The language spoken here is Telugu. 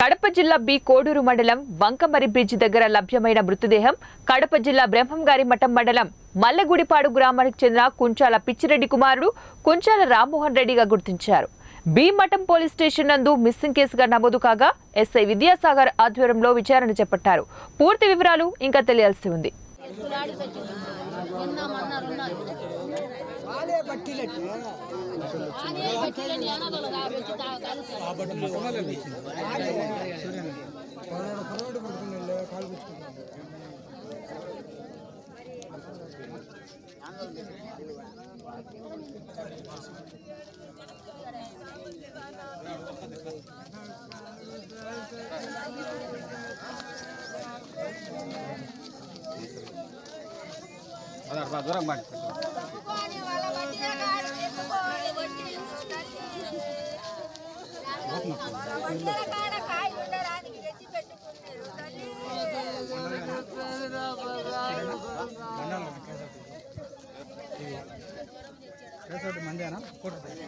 కడప జిల్లా బి కోడూరు మండలం వంకమరి బ్రిడ్జి దగ్గర లభ్యమైన మృతదేహం కడప జిల్లా బ్రహ్మంగారి మఠం మండలం మల్లెగుడిపాడు గ్రామానికి చెందిన కుంచాల పిచ్చిరెడ్డి కుమారుడు కుంచాల రామ్మోహన్ రెడ్డిగా గుర్తించారు. బి మఠం పోలీస్ స్టేషన్ నందు మిస్సింగ్ కేసుగా నమోదు కాగా ఎస్ఐ విద్యాసాగర్ ఆధ్వర్యంలో విచారణ చేపట్టారు. పూర్తి వివరాలు ఇంకా తెలియాల్సి ఉంది. దూరం మాట మందేనా బాగుంటాడు